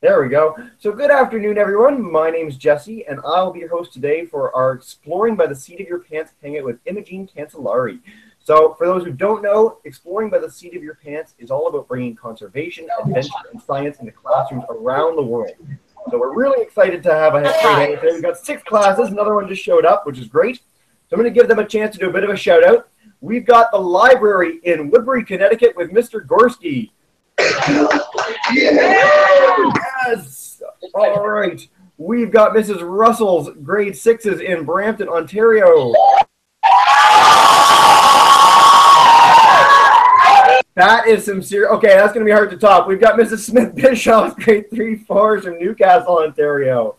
There we go. So good afternoon, everyone. My name's Jesse, and I'll be your host today for our Exploring by the Seat of Your Pants hangout with Imogene Cancellare. So for those who don't know, Exploring by the Seat of Your Pants is all about bringing conservation, adventure, and science into classrooms around the world. So we're really excited to have a great hangout today. We've got 6 classes. Another one just showed up, which is great. So I'm going to give them a chance to do a bit of a shout out. We've got the library in Woodbury, Connecticut with Mr. Gorski. Yes! All right. We've got Mrs. Russell's grade 6s in Brampton, Ontario. That is some serious. Okay, that's going to be hard to top. We've got Mrs. Smith Bischoff's grade 3/4s from Newcastle, Ontario.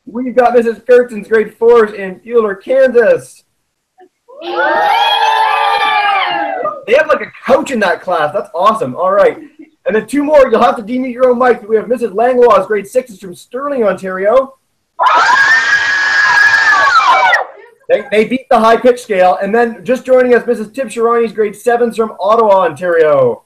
We've got Mrs. Kurtzon's grade 4s in Fuller, Kansas. They have like a coach in that class. That's awesome. All right. And then 2 more. You'll have to demute your own mic. We have Mrs. Langlois' grade 6s from Sterling, Ontario. They beat the high pitch scale. And then just joining us, Mrs. Tib Sharani's grade 7s from Ottawa, Ontario.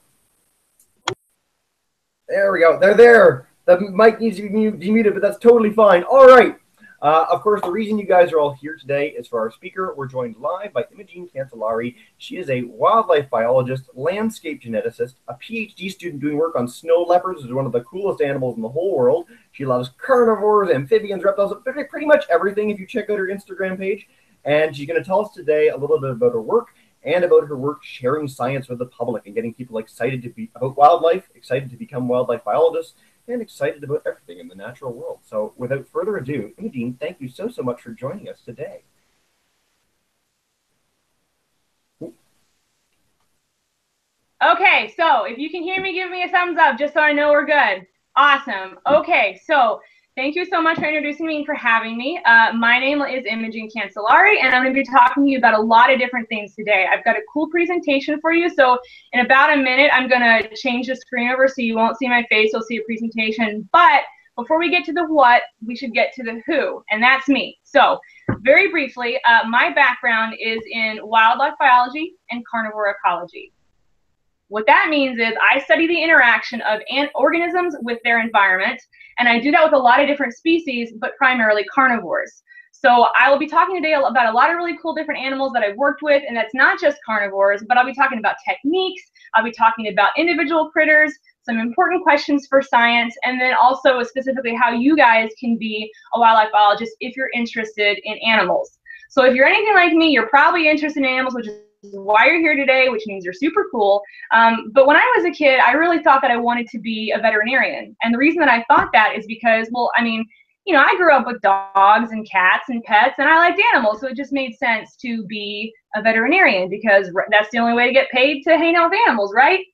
There we go. They're there. The mic needs to be demuted, but that's totally fine. All right. Of course, the reason you guys are all here today is for our speaker. We're joined live by Imogene Cancellare. She is a wildlife biologist, landscape geneticist, a PhD student doing work on snow leopards, which is one of the coolest animals in the whole world. She loves carnivores, amphibians, reptiles, pretty much everything if you check out her Instagram page. And she's going to tell us today a little bit about her work and about her work sharing science with the public and getting people excited to be about wildlife, excited to become wildlife biologists, and excited about everything in the natural world. So without further ado, Imogene, thank you so much for joining us today. Okay, so if you can hear me, give me a thumbs up just so I know we're good. Awesome. Okay, so thank you so much for introducing me and for having me. My name is Imogene Cancellare, and I'm going to be talking to you about a lot of different things today. I've got a cool presentation for you, so in about a minute, I'm going to change the screen over so you won't see my face, you'll see a presentation. But before we get to the what, we should get to the who, and that's me. So very briefly, my background is in wildlife biology and carnivore ecology. What that means is I study the interaction of organisms with their environment, and I do that with a lot of different species, but primarily carnivores. So I will be talking today about a lot of really cool different animals that I've worked with, and that's not just carnivores, but I'll be talking about techniques, I'll be talking about individual critters, some important questions for science, and then also specifically how you guys can be a wildlife biologist if you're interested in animals. So if you're anything like me, you're probably interested in animals, which is why you're here today, which means you're super cool. But when I was a kid, I really thought that I wanted to be a veterinarian. And the reason that I thought that is because, well, I mean, you know, I grew up with dogs and cats and pets, and I liked animals. So it just made sense to be a veterinarian because that's the only way to get paid to hang out with animals, right?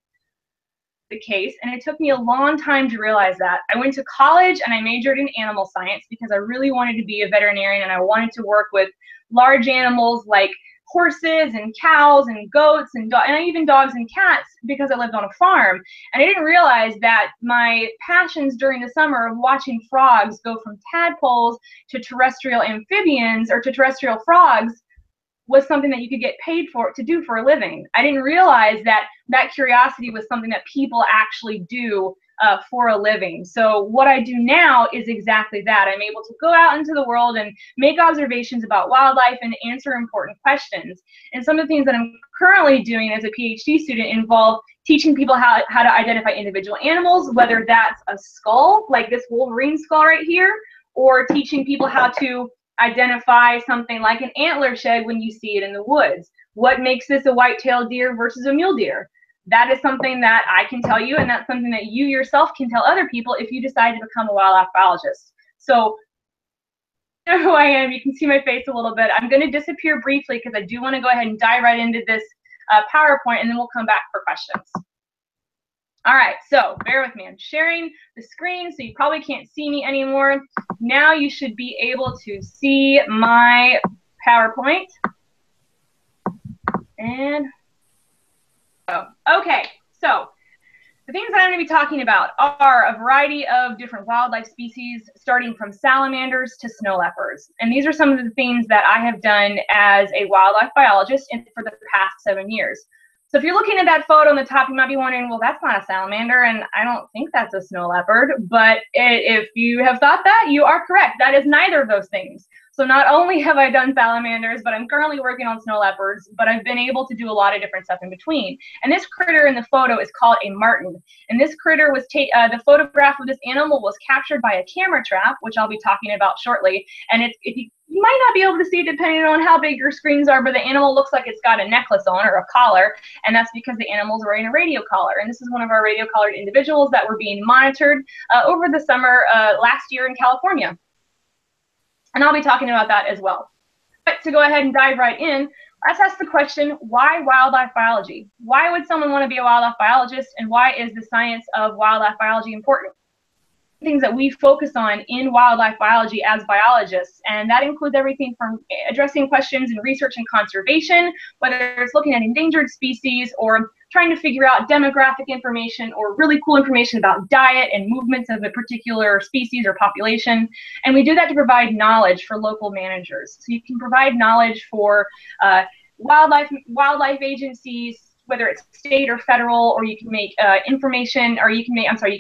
The case, and it took me a long time to realize that. I went to college and I majored in animal science because I really wanted to be a veterinarian and I wanted to work with large animals like horses and cows and goats and even dogs and cats because I lived on a farm. And I didn't realize that my passions during the summer of watching frogs go from tadpoles to terrestrial amphibians or to terrestrial frogs was something that you could get paid for to do for a living. I didn't realize that that curiosity was something that people actually do for a living. So what I do now is exactly that. I'm able to go out into the world and make observations about wildlife and answer important questions. And some of the things that I'm currently doing as a PhD student involve teaching people how to identify individual animals, whether that's a skull, like this Wolverine skull right here, or teaching people how to identify something like an antler shed when you see it in the woods. What makes this a white-tailed deer versus a mule deer? That is something that I can tell you, and that's something that you yourself can tell other people if you decide to become a wildlife biologist. So you know who I am. You can see my face a little bit. I'm going to disappear briefly because I do want to go ahead and dive right into this PowerPoint, and then we'll come back for questions. All right, so bear with me. I'm sharing the screen, so you probably can't see me anymore. Now you should be able to see my PowerPoint. And okay, so the things that I'm going to be talking about are a variety of different wildlife species, starting from salamanders to snow leopards. And these are some of the things that I have done as a wildlife biologist for the past 7 years. So if you're looking at that photo on the top, you might be wondering, well, that's not a salamander, and I don't think that's a snow leopard. But if you have thought that, you are correct. That is neither of those things. So not only have I done salamanders, but I'm currently working on snow leopards, but I've been able to do a lot of different stuff in between. And this critter in the photo is called a marten. And this critter was the photograph of this animal was captured by a camera trap, which I'll be talking about shortly. And you might not be able to see it depending on how big your screens are, but the animal looks like it's got a necklace on or a collar, and that's because the animal's wearing a radio collar. And this is one of our radio collared individuals that were being monitored over the summer last year in California. And I'll be talking about that as well. But to go ahead and dive right in, let's ask the question, why wildlife biology? Why would someone want to be a wildlife biologist, and why is the science of wildlife biology important? Things that we focus on in wildlife biology as biologists, and that includes everything from addressing questions in research and conservation, whether it's looking at endangered species or trying to figure out demographic information or really cool information about diet and movements of a particular species or population. And we do that to provide knowledge for local managers. So you can provide knowledge for wildlife agencies, whether it's state or federal, or you can make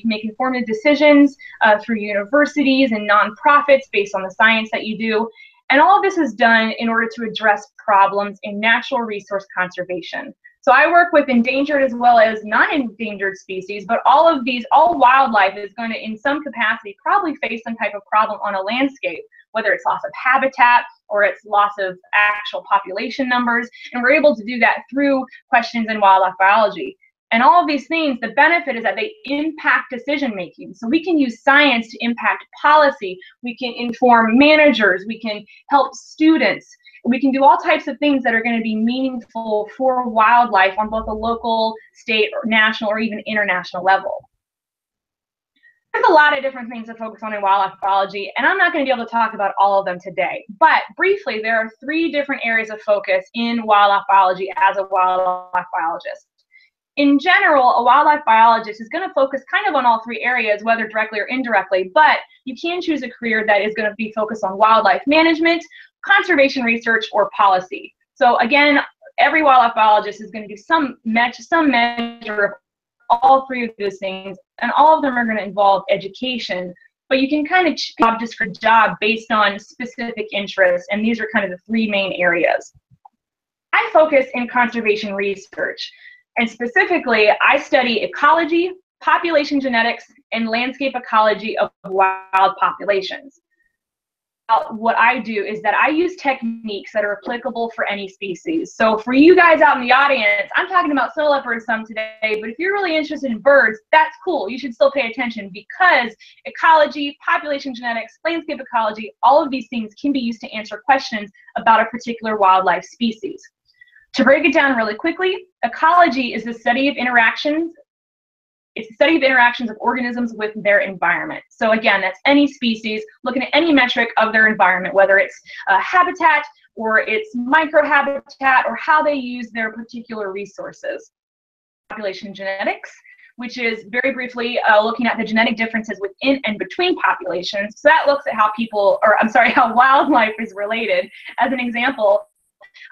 make informed decisions through universities and nonprofits based on the science that you do. And all of this is done in order to address problems in natural resource conservation. So I work with endangered as well as non-endangered species, but all wildlife is going to, in some capacity, probably face some type of problem on a landscape, whether it's loss of habitat or it's loss of actual population numbers. And we're able to do that through questions in wildlife biology. And all of these things, the benefit is that they impact decision making. So we can use science to impact policy. We can inform managers. We can help students. We can do all types of things that are going to be meaningful for wildlife on both a local, state, or national, or even international level. There's a lot of different things to focus on in wildlife biology, and I'm not going to be able to talk about all of them today. But briefly, there are 3 different areas of focus in wildlife biology as a wildlife biologist. In general, a wildlife biologist is going to focus kind of on all 3 areas, whether directly or indirectly, but you can choose a career that is going to be focused on wildlife management, conservation research, or policy. So again, every wildlife biologist is going to do some measure of all 3 of those things, and all of them are going to involve education, but you can kind of job based on specific interests, and these are kind of the 3 main areas. I focus in conservation research, and specifically, I study ecology, population genetics, and landscape ecology of wild populations. What I do is that I use techniques that are applicable for any species. So for you guys out in the audience, I'm talking about snow leopards some today, but if you're really interested in birds, that's cool. You should still pay attention, because ecology, population genetics, landscape ecology, all of these things can be used to answer questions about a particular wildlife species. To break it down really quickly, ecology is the study of interactions. It's the study of interactions of organisms with their environment. So again, that's any species, looking at any metric of their environment, whether it's habitat or it's microhabitat or how they use their particular resources. Population genetics, which is very briefly looking at the genetic differences within and between populations. So that looks at how wildlife is related. As an example,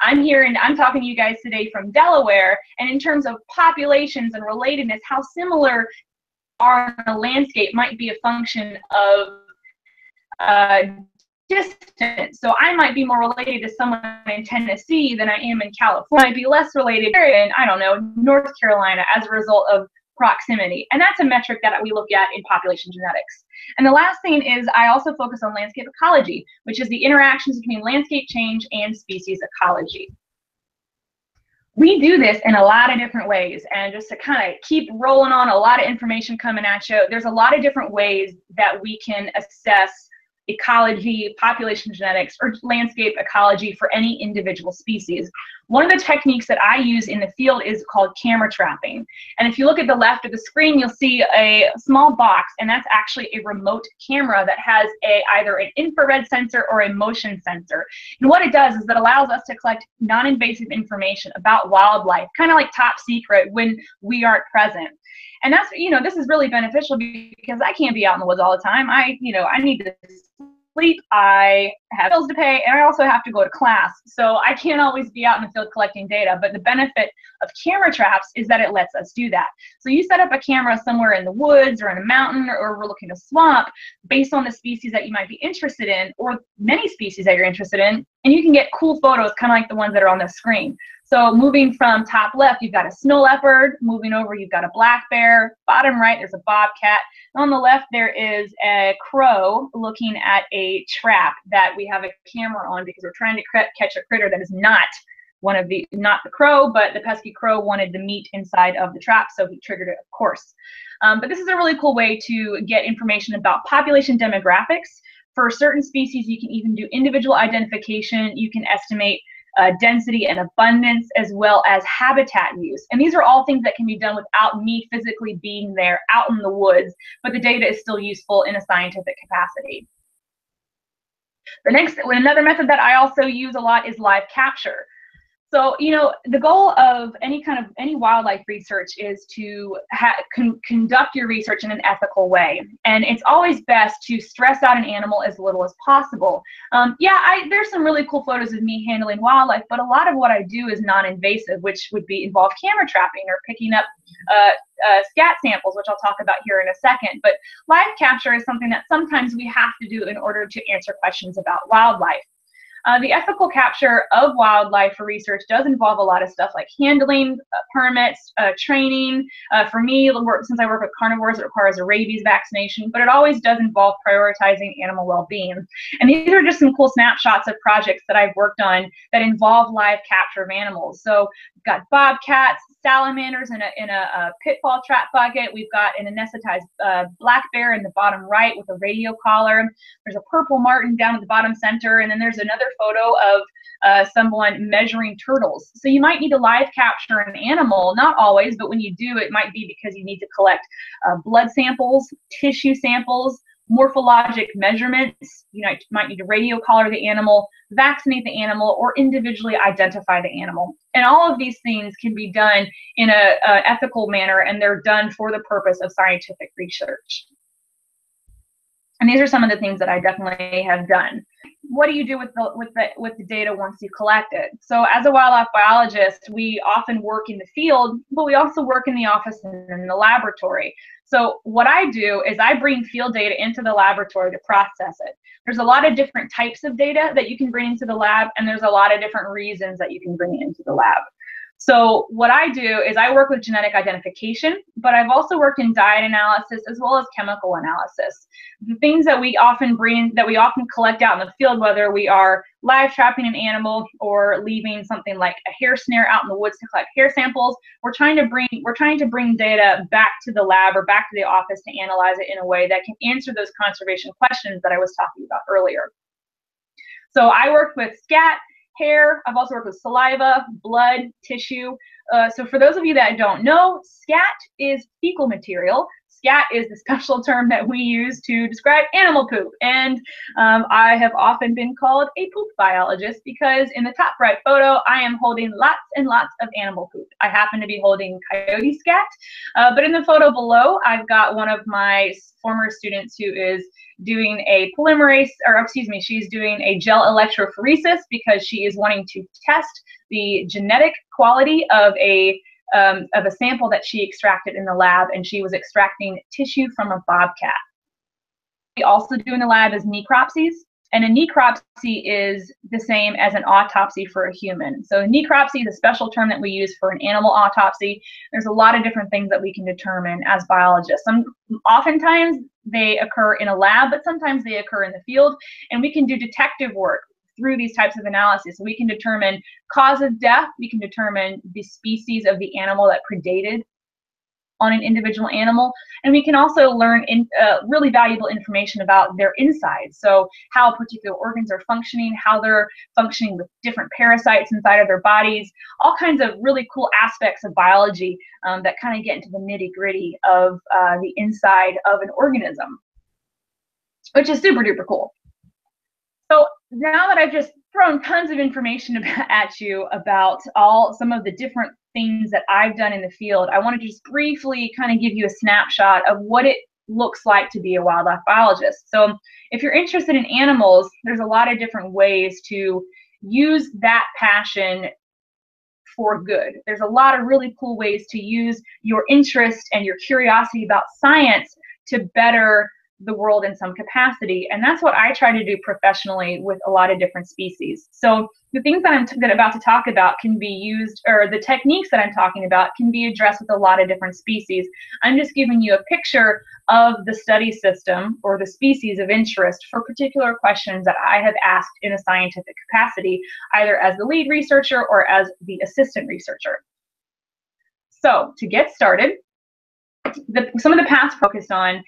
I'm here and I'm talking to you guys today from Delaware, and in terms of populations and relatedness, how similar our landscape might be a function of distance. So I might be more related to someone in Tennessee than I am in California. I might be less related in, I don't know, North Carolina as a result of proximity. And that's a metric that we look at in population genetics. And the last thing is I also focus on landscape ecology, which is the interactions between landscape change and species ecology. We do this in a lot of different ways, and just to kind of keep rolling on, a lot of information coming at you, there's a lot of different ways that we can assess ecology, population genetics, or landscape ecology for any individual species. One of the techniques that I use in the field is called camera trapping. And if you look at the left of the screen, you'll see a small box, and that's actually a remote camera that has either an infrared sensor or a motion sensor. And what it does is it allows us to collect non-invasive information about wildlife, kind of like top secret when we aren't present. And that's, this is really beneficial because I can't be out in the woods all the time. I need to sleep, I have bills to pay, and I also have to go to class. So I can't always be out in the field collecting data, but the benefit of camera traps is that it lets us do that. So you set up a camera somewhere in the woods or in a mountain or overlooking a swamp based on the species that you might be interested in, or many species that you're interested in, and you can get cool photos kind of like the ones that are on the screen. So moving from top left, you've got a snow leopard. Moving over, you've got a black bear. Bottom right, there's a bobcat. On the left, there is a crow looking at a trap that we have a camera on because we're trying to catch a critter that is not the crow, but the pesky crow wanted the meat inside of the trap, so he triggered it, of course. But this is a really cool way to get information about population demographics. For certain species, you can even do individual identification. You can estimate density and abundance, as well as habitat use. And these are all things that can be done without me physically being there out in the woods, but the data is still useful in a scientific capacity. Another method that I also use a lot is live capture. So, you know, the goal of any wildlife research is to conduct your research in an ethical way. And it's always best to stress out an animal as little as possible. There's some really cool photos of me handling wildlife, but a lot of what I do is non-invasive, which would involve camera trapping or picking up scat samples, which I'll talk about here in a second. But live capture is something that sometimes we have to do in order to answer questions about wildlife. The ethical capture of wildlife for research does involve a lot of stuff like handling, permits, training. For me, since I work with carnivores, it requires a rabies vaccination, but it always does involve prioritizing animal well-being. And these are just some cool snapshots of projects that I've worked on that involve live capture of animals. So we've got bobcats, salamanders in a pitfall trap bucket. We've got an anesthetized black bear in the bottom right with a radio collar. There's a purple martin down at the bottom center, and then there's another photo of someone measuring turtles. So you might need to live capture an animal, not always, but when you do, it might be because you need to collect blood samples, tissue samples, morphologic measurements. You might need to radio collar the animal, vaccinate the animal, or individually identify the animal. And all of these things can be done in an ethical manner, and they're done for the purpose of scientific research. And these are some of the things that I definitely have done. What do you do with the data once you collect it? So as a wildlife biologist, we often work in the field, but we also work in the office and in the laboratory. So what I do is I bring field data into the laboratory to process it. There's a lot of different types of data that you can bring into the lab, and there's a lot of different reasons that you can bring it into the lab. So what I do is I work with genetic identification, but I've also worked in diet analysis as well as chemical analysis. The things that we often collect out in the field, whether we are live trapping an animal or leaving something like a hair snare out in the woods to collect hair samples, we're trying to bring data back to the lab or back to the office to analyze it in a way that can answer those conservation questions that I was talking about earlier. So I worked with scat, hair. I've also worked with saliva, blood, tissue. So for those of you that don't know, scat is fecal material. Scat is the special term that we use to describe animal poop. And I have often been called a poop biologist because in the top right photo, I am holding lots and lots of animal poop. I happen to be holding coyote scat, but in the photo below, I've got one of my former students who is doing a she's doing a gel electrophoresis because she is wanting to test the genetic quality of a sample that she extracted in the lab, and she was extracting tissue from a bobcat. We also do in the lab is necropsies, and a necropsy is the same as an autopsy for a human. So a necropsy is a special term that we use for an animal autopsy. There's a lot of different things that we can determine as biologists. Oftentimes they occur in a lab, but sometimes they occur in the field, and we can do detective work through these types of analysis. We can determine cause of death, we can determine the species of the animal that predated on an individual animal, and we can also learn really valuable information about their insides. So how particular organs are functioning, how they're functioning with different parasites inside of their bodies, all kinds of really cool aspects of biology that kind of get into the nitty-gritty of the inside of an organism, which is super duper cool. So now that I've just thrown tons of information at you about some of the different things that I've done in the field, I want to just briefly kind of give you a snapshot of what it looks like to be a wildlife biologist. So if you're interested in animals, there's a lot of different ways to use that passion for good. There's a lot of really cool ways to use your interest and your curiosity about science to better the world in some capacity. And that's what I try to do professionally with a lot of different species. So the things that I'm about to talk about can be used, or the techniques that I'm talking about can be addressed with a lot of different species. I'm just giving you a picture of the study system or the species of interest for particular questions that I have asked in a scientific capacity, either as the lead researcher or as the assistant researcher. So to get started, some of the paths focused on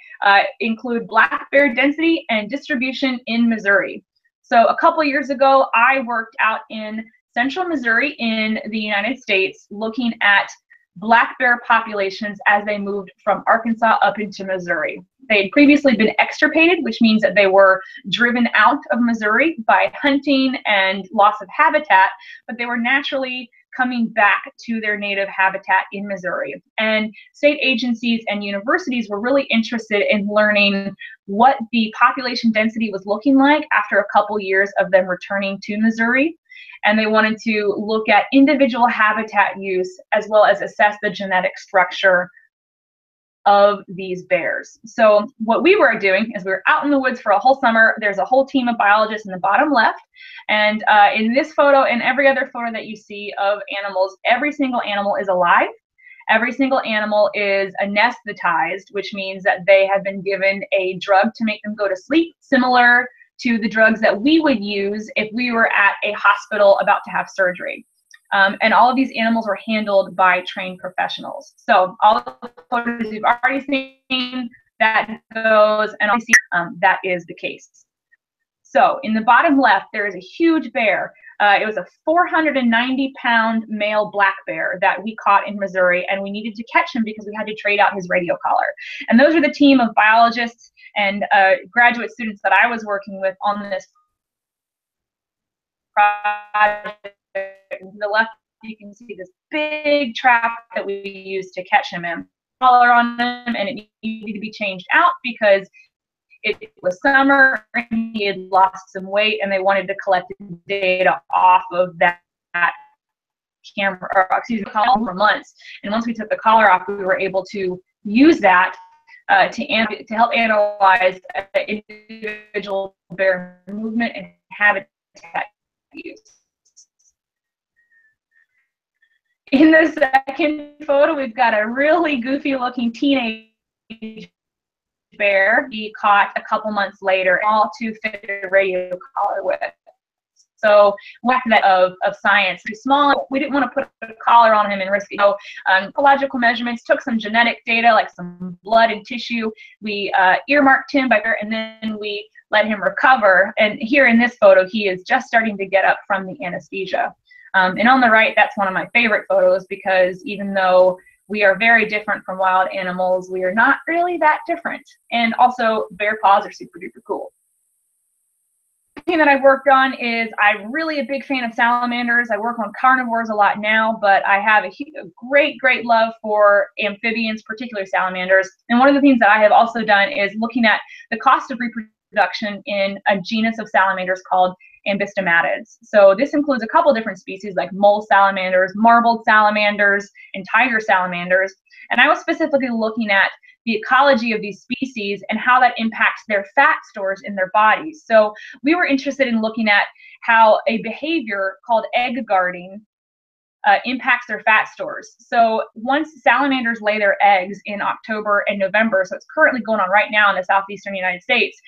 include black bear density and distribution in Missouri. So a couple years ago, I worked out in central Missouri in the United States looking at black bear populations as they moved from Arkansas up into Missouri. They had previously been extirpated, which means that they were driven out of Missouri by hunting and loss of habitat, but they were naturally coming back to their native habitat in Missouri. And state agencies and universities were really interested in learning what the population density was looking like after a couple years of them returning to Missouri. And they wanted to look at individual habitat use as well as assess the genetic structure of these bears. So what we were doing is we were out in the woods for a whole summer. There's a whole team of biologists in the bottom left. And in this photo and every other photo that you see of animals, every single animal is alive. Every single animal is anesthetized, which means that they have been given a drug to make them go to sleep, similar to the drugs that we would use if we were at a hospital about to have surgery. And all of these animals were handled by trained professionals. So all of the photos you've already seen, that goes, and obviously that is the case. So in the bottom left, there is a huge bear. It was a 490-pound male black bear that we caught in Missouri, and we needed to catch him because we had to trade out his radio collar. And those are the team of biologists and graduate students that I was working with on this project. To the left, you can see this big trap that we used to catch him in. Collar on him, and it needed to be changed out because it was summer and he had lost some weight, and they wanted to collect data off of that camera, or excuse me, collar for months. And once we took the collar off, we were able to use that to help analyze individual bear movement and habitat use. In the second photo, we've got a really goofy looking teenage bear he caught a couple months later, all to fit a radio collar with. So whack that of science, too small. We didn't want to put a collar on him and risk it. So ecological measurements, took some genetic data like some blood and tissue. We earmarked him by bear, and then we let him recover. And here in this photo, he is just starting to get up from the anesthesia. And on the right, that's one of my favorite photos because even though we are very different from wild animals, we are not really that different. And also, bear paws are super duper cool. The thing that I've worked on is I'm really a big fan of salamanders. I work on carnivores a lot now, but I have a great love for amphibians, particularly salamanders. And one of the things that I have also done is looking at the cost of reproduction in a genus of salamanders called ambystomatids. So this includes a couple different species like mole salamanders, marbled salamanders, and tiger salamanders. And I was specifically looking at the ecology of these species and how that impacts their fat stores in their bodies. So we were interested in looking at how a behavior called egg guarding impacts their fat stores. So once salamanders lay their eggs in October and November, so it's currently going on right now in the southeastern United States,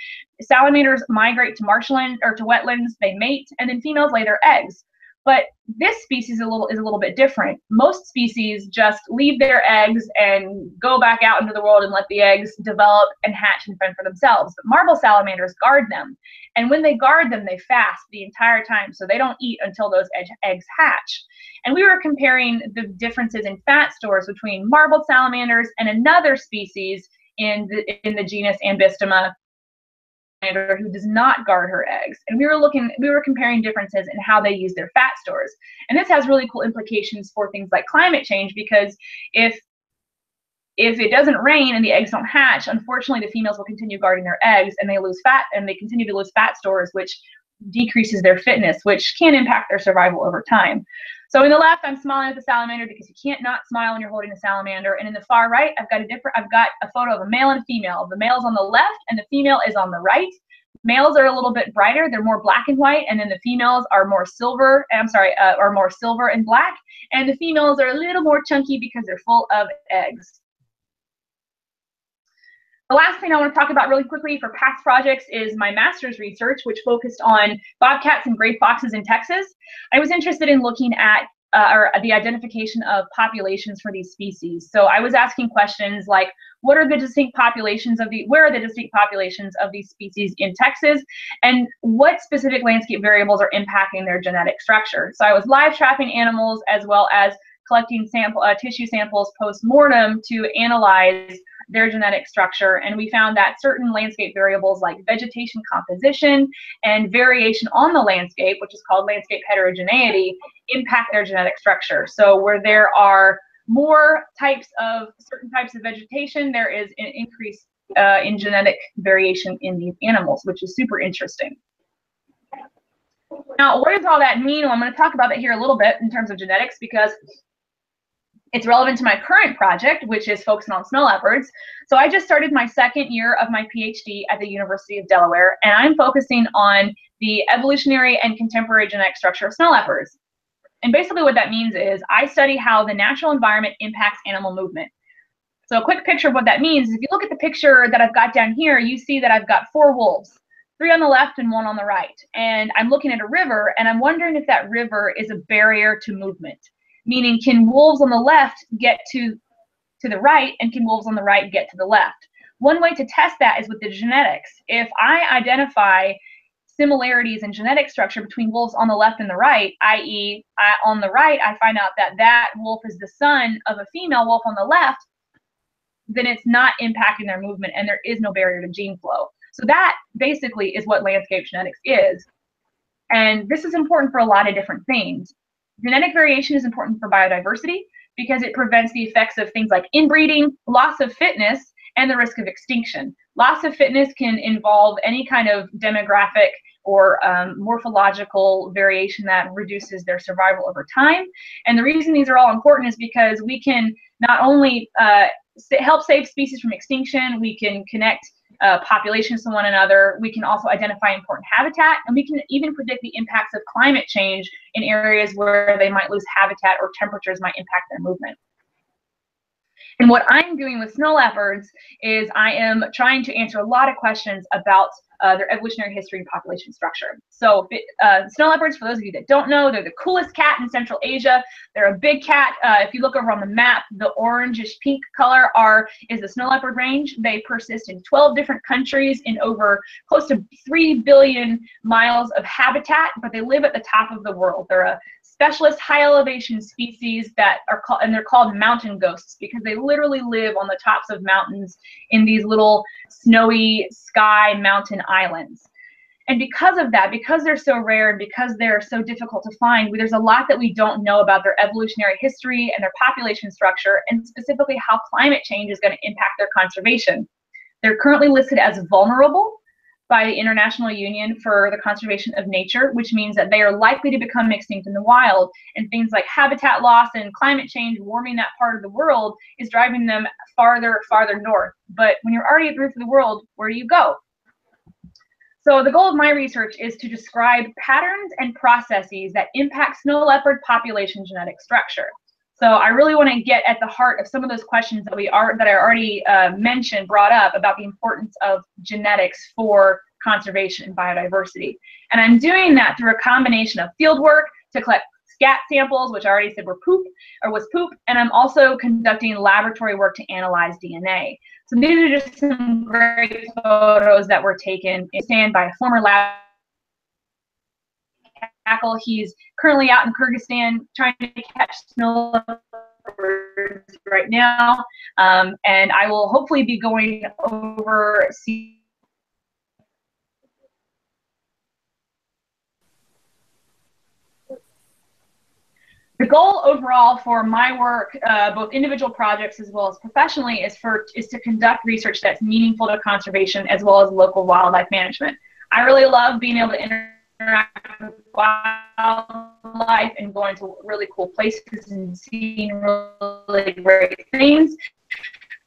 salamanders migrate to marshland or to wetlands, they mate, and then females lay their eggs. But this species is a little bit different. Most species just leave their eggs and go back out into the world and let the eggs develop and hatch and fend for themselves. But marble salamanders guard them. And when they guard them, they fast the entire time, so they don't eat until those eggs hatch. And we were comparing the differences in fat stores between marbled salamanders and another species in the genus Ambystoma, who does not guard her eggs. And we were comparing differences in how they use their fat stores. And this has really cool implications for things like climate change, because if if it doesn't rain and the eggs don't hatch, unfortunately, the females will continue guarding their eggs, and they lose fat, and they continue to lose fat stores, which decreases their fitness, which can impact their survival over time. So in the left, I'm smiling at the salamander because you can't not smile when you're holding a salamander. And in the far right, I've got a photo of a male and a female. The male's on the left and the female is on the right. Males are a little bit brighter; they're more black and white, and then the females are more silver. Are more silver and black, and the females are a little more chunky because they're full of eggs. The last thing I want to talk about really quickly for past projects is my master's research, which focused on bobcats and gray foxes in Texas. I was interested in looking at the identification of populations for these species. So I was asking questions like, where are the distinct populations of these species in Texas, and what specific landscape variables are impacting their genetic structure? So I was live trapping animals as well as collecting tissue samples post-mortem to analyze their genetic structure, and we found that certain landscape variables like vegetation composition and variation on the landscape, which is called landscape heterogeneity, impact their genetic structure. So where there are more certain types of vegetation, there is an increase in genetic variation in these animals, which is super interesting. Now, what does all that mean? Well, I'm going to talk about that here a little bit in terms of genetics because it's relevant to my current project, which is focusing on snow leopards. So I just started my second year of my PhD at the University of Delaware, and I'm focusing on the evolutionary and contemporary genetic structure of snow leopards. And basically what that means is I study how the natural environment impacts animal movement. So a quick picture of what that means is if you look at the picture that I've got down here, you see that I've got 4 wolves, 3 on the left and 1 on the right. And I'm looking at a river, and I'm wondering if that river is a barrier to movement. Meaning, can wolves on the left get to the right, and can wolves on the right get to the left? One way to test that is with the genetics. If I identify similarities in genetic structure between wolves on the left and the right, i.e. on the right, I find out that that wolf is the son of a female wolf on the left, then it's not impacting their movement, and there is no barrier to gene flow. So that basically is what landscape genetics is. And this is important for a lot of different things. Genetic variation is important for biodiversity because it prevents the effects of things like inbreeding, loss of fitness, and the risk of extinction. Loss of fitness can involve any kind of demographic or morphological variation that reduces their survival over time. And the reason these are all important is because we can not only help save species from extinction, we can connect populations to one another, we can also identify important habitat, and we can even predict the impacts of climate change in areas where they might lose habitat or temperatures might impact their movement. And what I'm doing with snow leopards is I am trying to answer a lot of questions about their evolutionary history and population structure. So snow leopards, for those of you that don't know, they're the coolest cat in Central Asia. They're a big cat. If you look over on the map, the orangish pink color is the snow leopard range. They persist in 12 different countries in over close to 3 billion miles of habitat, but they live at the top of the world. They're a specialist high elevation species that are called, and they're called mountain ghosts because they literally live on the tops of mountains in these little snowy sky mountain islands. And because of that, because they're so rare and because they're so difficult to find, there's a lot that we don't know about their evolutionary history and their population structure, and specifically how climate change is going to impact their conservation. They're currently listed as vulnerable by the International Union for the Conservation of Nature, which means that they are likely to become extinct in the wild. And things like habitat loss and climate change warming that part of the world is driving them farther north. But when you're already at the roof of the world, where do you go? So the goal of my research is to describe patterns and processes that impact snow leopard population genetic structure. So I really want to get at the heart of some of those questions that I already brought up about the importance of genetics for conservation and biodiversity. And I'm doing that through a combination of field work to collect scat samples, which I already said was poop, and I'm also conducting laboratory work to analyze DNA. So these are just some great photos that were taken in stand by a former lab tackle. He's currently out in Kyrgyzstan trying to catch snow leopards right now, and I will hopefully be going over The goal overall for my work, both individual projects as well as professionally, is to conduct research that's meaningful to conservation as well as local wildlife management. I really love being able to interact with wildlife and going to really cool places and seeing really great things.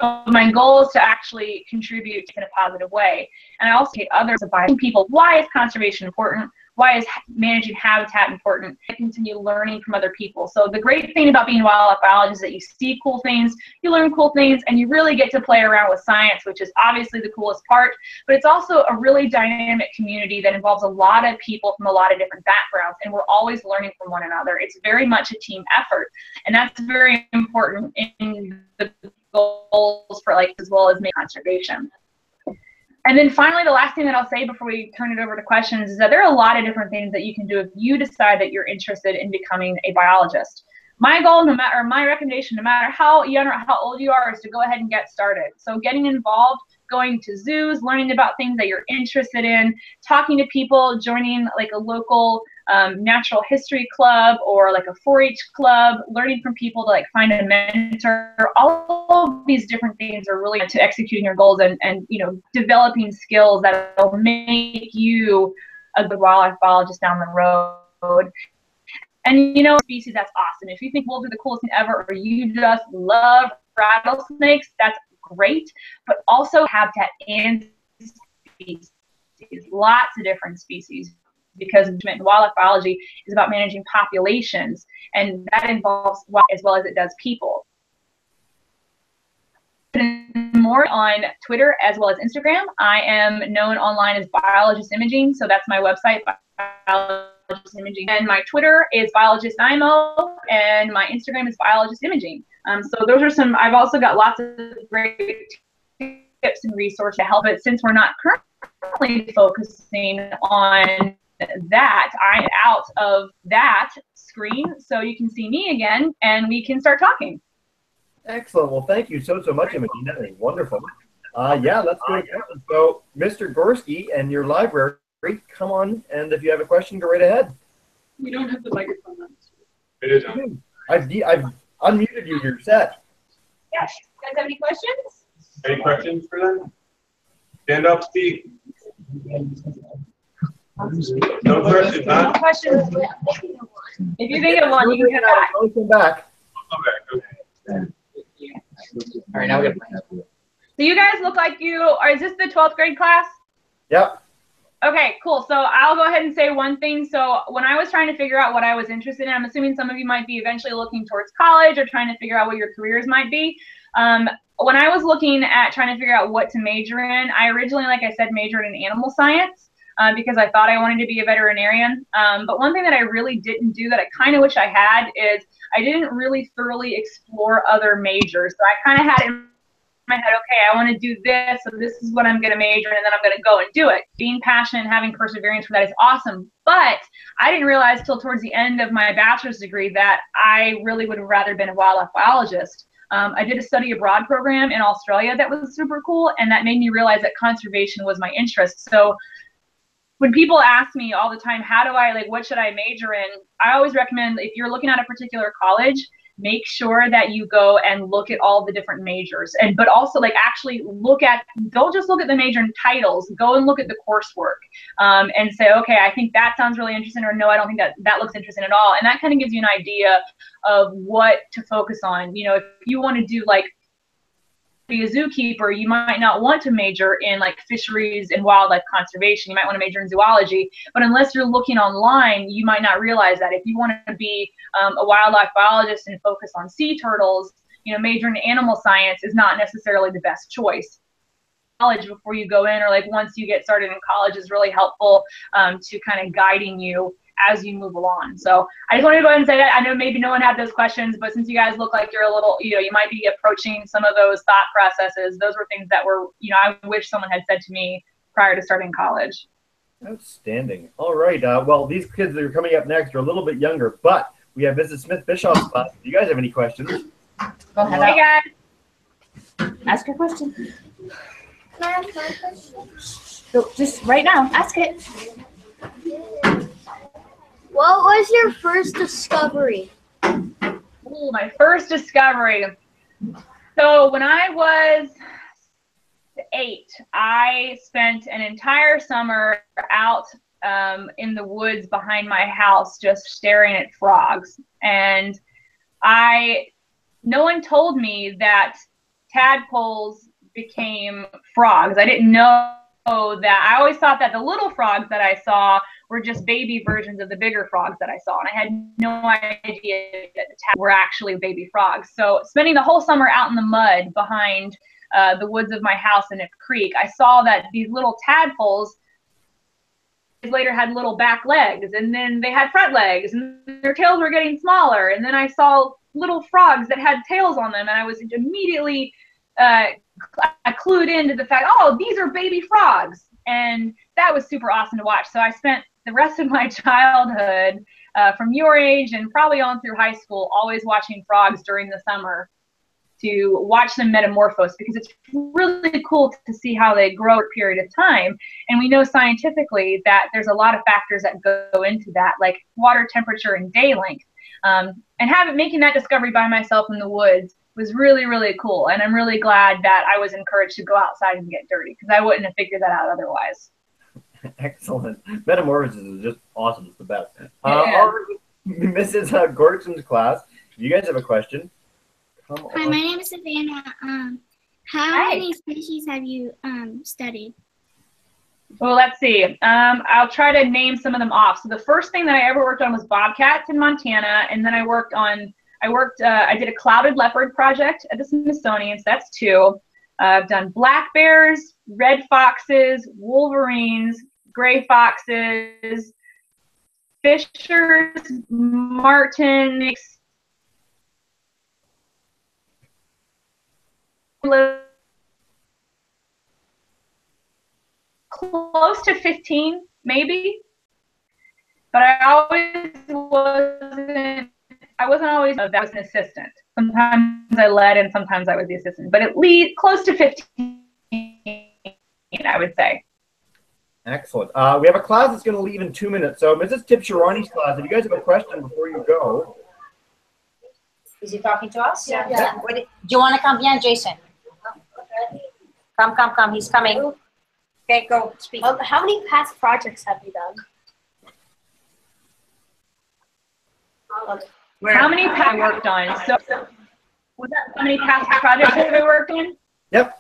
So my goal is to actually contribute in a positive way. And I also get others by people, why is conservation important? Why is managing habitat important? I continue learning from other people. So the great thing about being a wildlife biologist is that you see cool things, you learn cool things, and you really get to play around with science, which is obviously the coolest part. But it's also a really dynamic community that involves a lot of people from a lot of different backgrounds, and we're always learning from one another. It's very much a team effort, and that's very important in the goals for as well as conservation. And then finally, the last thing that I'll say before we turn it over to questions is that there are a lot of different things that you can do if you decide that you're interested in becoming a biologist. My goal, my recommendation, no matter how young or how old you are, is to go ahead and get started. So getting involved, going to zoos, learning about things that you're interested in, talking to people, joining a local natural history club or a 4-H club, learning from people to find a mentor. All of these different things are really to executing your goals and developing skills that will make you a good wildlife biologist down the road. And species, that's awesome. If you think wolves are the coolest thing ever, or you just love rattlesnakes, that's great. But also habitat and species, lots of different species, because wildlife biology is about managing populations, and that involves as well as it does people. More on Twitter as well as Instagram. I am known online as Biologist Imogene, so that's my website, Biologist Imogene. And my Twitter is Biologist IMO, and my Instagram is Biologist Imogene. So those are some. I've also got lots of great tips and resources to help it. Since we're not currently focusing on that, I'm out of that screen, so you can see me again, and we can start talking. Excellent. Well, thank you so much, Imogene. That was wonderful. Yeah, let's go to questions. So, Mr. Gorski and your library, come on, and if you have a question, go right ahead. We don't have the microphone on. It is on. I've unmuted you. You're set. Yes. You guys have any questions? Any questions for them? Stand up, speak. No questions, huh? No questions. If you think of one, you can come back. Okay. All right, now we got. So you guys look like is this the 12th grade class? Yep. Okay, cool. So I'll go ahead and say one thing. So when I was trying to figure out what I was interested in, I'm assuming some of you might be eventually looking towards college or trying to figure out what your careers might be. When I was looking at trying to figure out what to major in, I originally, like I said, majored in animal science because I thought I wanted to be a veterinarian. But one thing that I really didn't do that I kind of wish I had is I didn't really thoroughly explore other majors. So I kind of had it in my head, okay, I want to do this, so this is what I'm going to major in, and then I'm going to go and do it. Being passionate and having perseverance for that is awesome. But I didn't realize till towards the end of my bachelor's degree that I really would have rather been a wildlife biologist. I did a study abroad program in Australia that was super cool, and that made me realize that conservation was my interest. So when people ask me all the time, how do I, what should I major in? I always recommend, if you're looking at a particular college, make sure that you go and look at all the different majors, but also actually don't just look at the major titles, go and look at the coursework and say, okay, I think that sounds really interesting, or no, I don't think that looks interesting at all. And that kind of gives you an idea of what to focus on. If you want to do be a zookeeper, you might not want to major in fisheries and wildlife conservation. You might want to major in zoology, but unless you're looking online, you might not realize that. If you want to be a wildlife biologist and focus on sea turtles, majoring in animal science is not necessarily the best choice. College before you go in, or once you get started in college, is really helpful to kind of guiding you as you move along. So I just wanted to go ahead and say that. I know maybe no one had those questions, but since you guys look like you're a little, you might be approaching some of those thought processes. Those were things that were, I wish someone had said to me prior to starting college. Outstanding. All right. Well, these kids that are coming up next are a little bit younger, but we have Mrs. Smith-Bischoff's class. Do you guys have any questions? Go ahead. Hey, guys. Ask your question. Can I ask my question? So just right now, ask it. What was your first discovery? My Ooh, my first discovery. So when I was 8, I spent an entire summer out in the woods behind my house just staring at frogs. And no one told me that tadpoles became frogs. I didn't know that. I always thought that the little frogs that I saw were just baby versions of the bigger frogs that I saw. And I had no idea that the tadpoles were actually baby frogs. So spending the whole summer out in the mud behind the woods of my house in a creek, I saw that these little tadpoles later had little back legs, and then they had front legs, and their tails were getting smaller. And then I saw little frogs that had tails on them, and I was immediately clued into the fact, oh, these are baby frogs. And that was super awesome to watch. So I spent the rest of my childhood from your age and probably on through high school always watching frogs during the summer to watch them metamorphose, because it's really cool to see how they grow over a period of time. And we know scientifically that there's a lot of factors that go into that, like water temperature and day length. And making that discovery by myself in the woods was really, really cool. And I'm really glad that I was encouraged to go outside and get dirty, because I wouldn't have figured that out otherwise. Excellent. Metamorphosis is just awesome. It's the best. Our Mrs. Gortson's class, if you guys have a question, come on. Hi, my name is Savannah. How many species have you studied? Well, let's see. I'll try to name some of them off. So the first thing that I ever worked on was bobcats in Montana, and then I did a clouded leopard project at the Smithsonian, so that's 2. I've done black bears, red foxes, wolverines, gray foxes, fishers, martins, close to 15, maybe. But I wasn't always that was an assistant. Sometimes I led and sometimes I was the assistant, but at least close to 15, I would say. Excellent. We have a class that's going to leave in 2 minutes. So Mrs. Tipshirani's class, if you guys have a question before you go. Is he talking to us? Yeah. Do you want to come? Yeah, Jason. Come. He's coming. Okay, go. Speak. How many past projects have you done? How many I worked on? So, was that how many past projects have I worked on? Yep.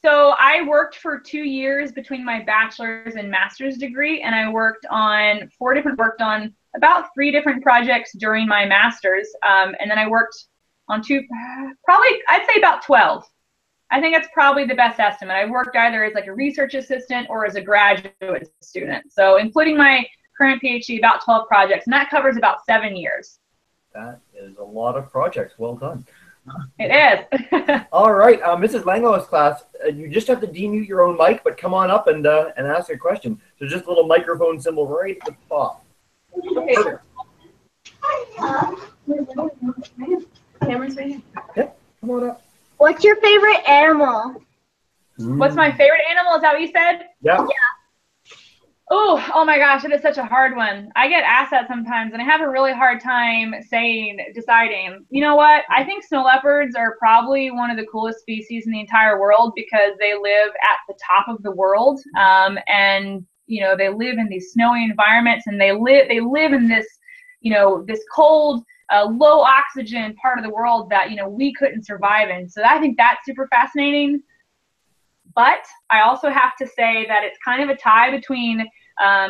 So I worked for 2 years between my bachelor's and master's degree, and I worked on about 3 different projects during my master's, and then I worked on I'd say about 12. I think that's probably the best estimate. I worked either as like a research assistant or as a graduate student. So including my current PhD, about 12 projects, and that covers about 7 years. That is a lot of projects. Well done. It is. All right, Mrs. Langlow's class, you just have to demute your own mic, but come on up and ask a question. There's just a little microphone symbol right at the top. Okay. Camera's right here. Yep, come on up. What's your favorite animal? What's my favorite animal? Is that what you said? Yeah. Oh my gosh, it is such a hard one. I get asked that sometimes, and I have a really hard time deciding. You know what? I think snow leopards are probably one of the coolest species in the entire world, because they live at the top of the world, and they live in these snowy environments, and they live in this, this cold, low oxygen part of the world that we couldn't survive in. So I think that's super fascinating. But I also have to say that it's kind of a tie between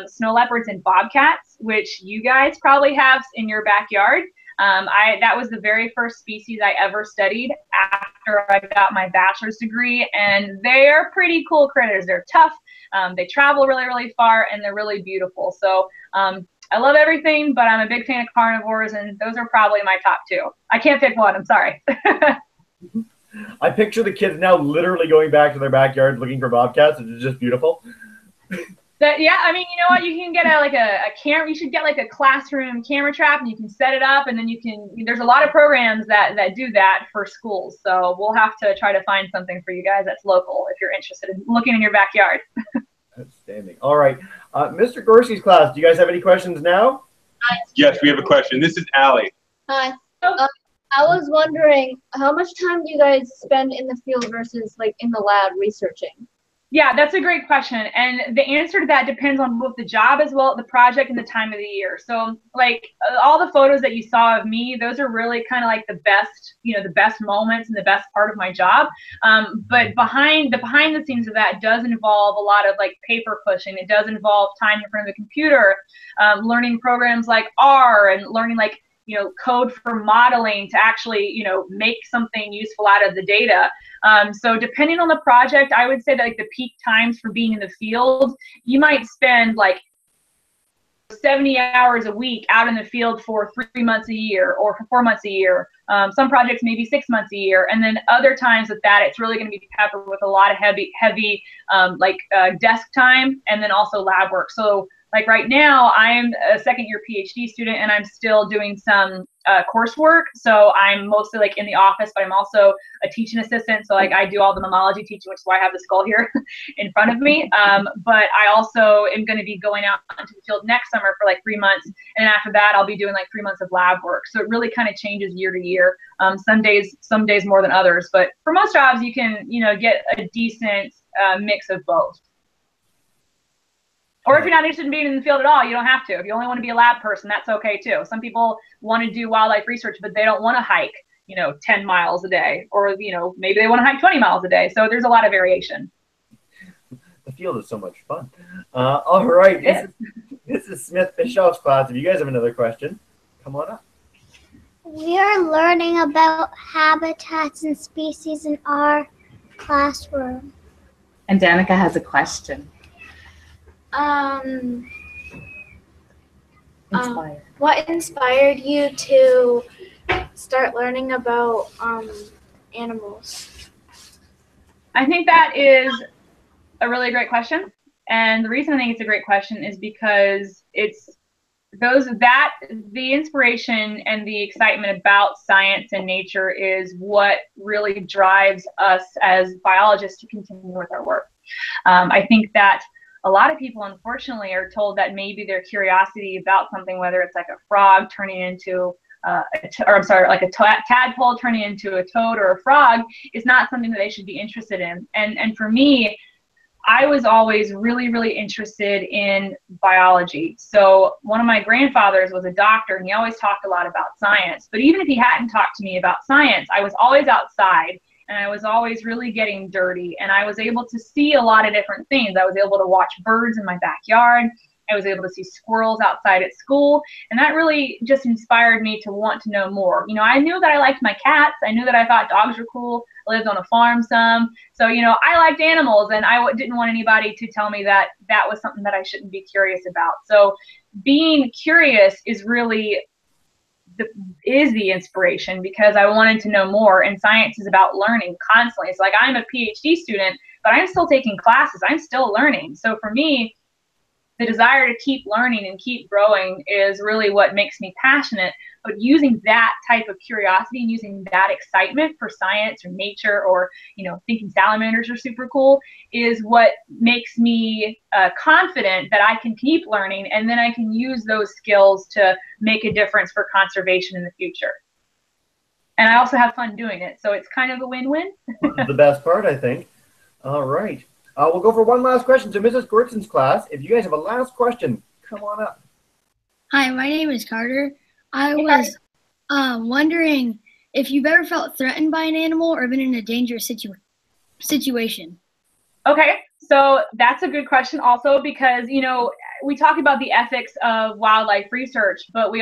snow leopards and bobcats, which you guys probably have in your backyard. That was the very first species I ever studied after I got my bachelor's degree, and they're pretty cool critters. They're tough, they travel really, really far, and they're really beautiful. So I love everything, but I'm a big fan of carnivores, and those are probably my top 2. I can't pick one, I'm sorry. I picture the kids now literally going back to their backyards looking for bobcats. It's just beautiful. Yeah, I mean, you know what? You can get a camera. You should get like a classroom camera trap, and you can set it up, and then there's a lot of programs that do that for schools. So we'll have to try to find something for you guys that's local if you're interested in looking in your backyard. Outstanding. All right. Mr. Gorski's class, do you guys have any questions now? Yes, we have a question. This is Allie. Hi. I was wondering, how much time do you guys spend in the field versus like in the lab researching? Yeah, that's a great question. And the answer to that depends on both the job as well as the project and the time of the year. So like all the photos that you saw of me, those are really kind of like the best, the best moments and the best part of my job. But behind the scenes of that does involve a lot of like paper pushing. It does involve time in front of the computer, learning programs like R and learning like, code for modeling to actually, make something useful out of the data. So depending on the project, I would say that like the peak times for being in the field, you might spend like 70 hours a week out in the field for 3 months a year or for 4 months a year. Some projects maybe 6 months a year. And then other times with that, it's really going to be peppered with a lot of heavy desk time and then also lab work. So like right now, I'm a second-year PhD student, and I'm still doing some coursework. So I'm mostly like in the office, but I'm also a teaching assistant. So like I do all the mammalogy teaching, which is why I have the skull here in front of me. But I also am going to be going out into the field next summer for like 3 months, and after that, I'll be doing like 3 months of lab work. So it really kind of changes year to year. Some days more than others, but for most jobs, you can get a decent mix of both. Or if you're not interested in being in the field at all, you don't have to. If you only want to be a lab person, that's okay too. Some people want to do wildlife research, but they don't want to hike, 10 miles a day, or maybe they want to hike 20 miles a day. So there's a lot of variation. The field is so much fun. All right, this is Smith Bischoff's class. If you guys have another question, come on up. We are learning about habitats and species in our classroom. And Danica has a question. What inspired you to start learning about animals? I think that is a really great question. And the reason I think it's a great question is because the inspiration and the excitement about science and nature is what really drives us as biologists to continue with our work. I think that a lot of people, unfortunately, are told that maybe their curiosity about something, whether it's like a frog turning into, like a tadpole turning into a toad or a frog, is not something that they should be interested in. And for me, I was always really, really interested in biology. So one of my grandfathers was a doctor, and he always talked a lot about science. But even if he hadn't talked to me about science, I was always outside. And I was always really getting dirty, and I was able to see a lot of different things. I was able to watch birds in my backyard. I was able to see squirrels outside at school, and that really just inspired me to want to know more. I knew that I liked my cats. I knew that I thought dogs were cool. I lived on a farm some. So, I liked animals, and I didn't want anybody to tell me that that was something that I shouldn't be curious about. So being curious is really the inspiration, because I wanted to know more, and science is about learning constantly. It's like I'm a PhD student, but I'm still taking classes. I'm still learning. So for me, the desire to keep learning and keep growing is really what makes me passionate. But using that type of curiosity and using that excitement for science or nature, or thinking salamanders are super cool, is what makes me confident that I can keep learning, and then I can use those skills to make a difference for conservation in the future. And I also have fun doing it, so it's kind of a win-win. The best part, I think. All right. We'll go for one last question to Mrs. Gertson's class. If you guys have a last question, come on up. Hi, my name is Carter. I was wondering if you've ever felt threatened by an animal or been in a dangerous situation. Okay, so that's a good question also, because, we talk about the ethics of wildlife research, but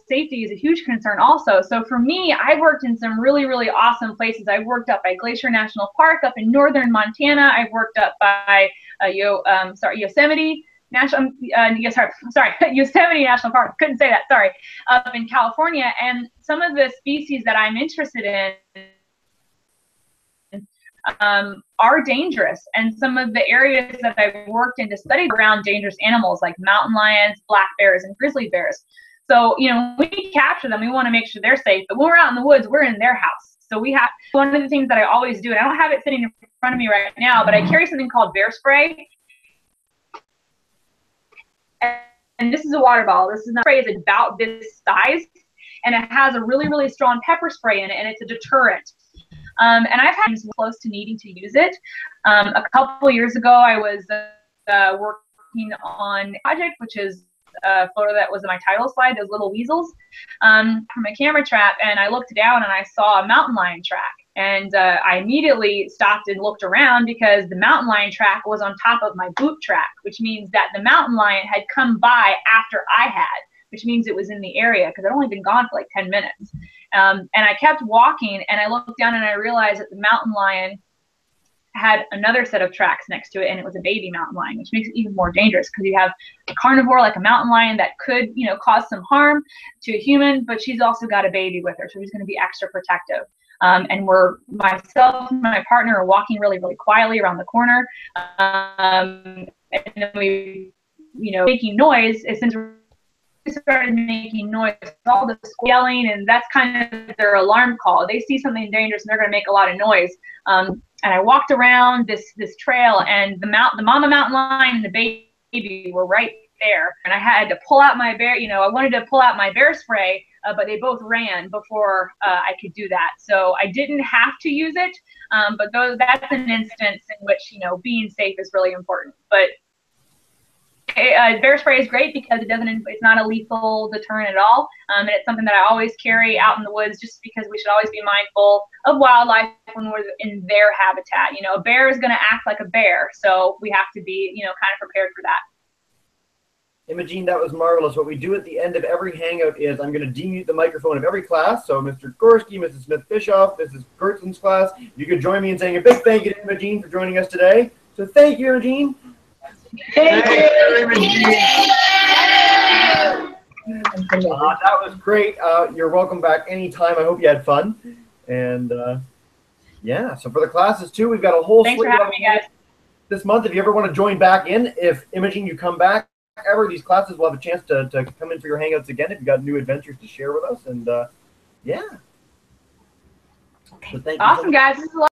safety is a huge concern also. So for me, I've worked in some really, really awesome places. I worked up by Glacier National Park up in northern Montana. I've worked up by Yosemite National, Yosemite National Park. Couldn't say that, sorry. Up in California, and some of the species that I'm interested in are dangerous, and some of the areas that I've worked in to study around dangerous animals like mountain lions, black bears, and grizzly bears. So, when we capture them, we want to make sure they're safe, but when we're out in the woods, we're in their house. So one of the things that I always do, and I don't have it sitting in front of me right now, but I carry something called bear spray. and this is a water bottle. This is not spray. It's about this size, and it has a really, really strong pepper spray in it, and it's a deterrent. And I've had close to needing to use it. A couple years ago, I was working on a project, which is a photo that was in my title slide, those little weasels, from a camera trap, and I looked down and I saw a mountain lion track. And I immediately stopped and looked around because the mountain lion track was on top of my boot track, which means that the mountain lion had come by after I had, which means it was in the area because I'd only been gone for like 10 minutes. And I kept walking, and I looked down and I realized that the mountain lion had another set of tracks next to it, and it was a baby mountain lion, which makes it even more dangerous because you have a carnivore like a mountain lion that could, you know, cause some harm to a human, but she's also got a baby with her, so she's going to be extra protective. And myself and my partner are walking really, really quietly around the corner, and then we, you know, making noise. Since we started making noise, all the yelling, and that's kind of their alarm call. They see something dangerous and they're going to make a lot of noise. And I walked around this trail, and the mama mountain lion and the baby were right there. And I had to pull out my bear, you know, I wanted to pull out my bear spray, but they both ran before I could do that. So I didn't have to use it, but that's an instance in which, you know, being safe is really important. But bear spray is great because it's not a lethal deterrent at all, and it's something that I always carry out in the woods, just because we should always be mindful of wildlife when we're in their habitat. You know, a bear is going to act like a bear, so we have to be, you know, kind of prepared for that. Imogene, that was marvelous. What we do at the end of every hangout is I'm going to demute the microphone of every class. So Mr. Gorski, Mrs. Smith-Bischoff, Mrs. Gertzen's class, you could join me in saying a big thank you to Imogene for joining us today. So thank you, Imogene. Thank you, Imogene. That was great. You're welcome back anytime. I hope you had fun. And yeah, so for the classes too, we've got a whole Thanks for having me, guys. This month. If you ever want to join back in, if Imogene, you come back ever, these classes will have a chance to come in for your hangouts again if you've got new adventures to share with us. And yeah. Okay. So thank you. Awesome, guys. This is a lot.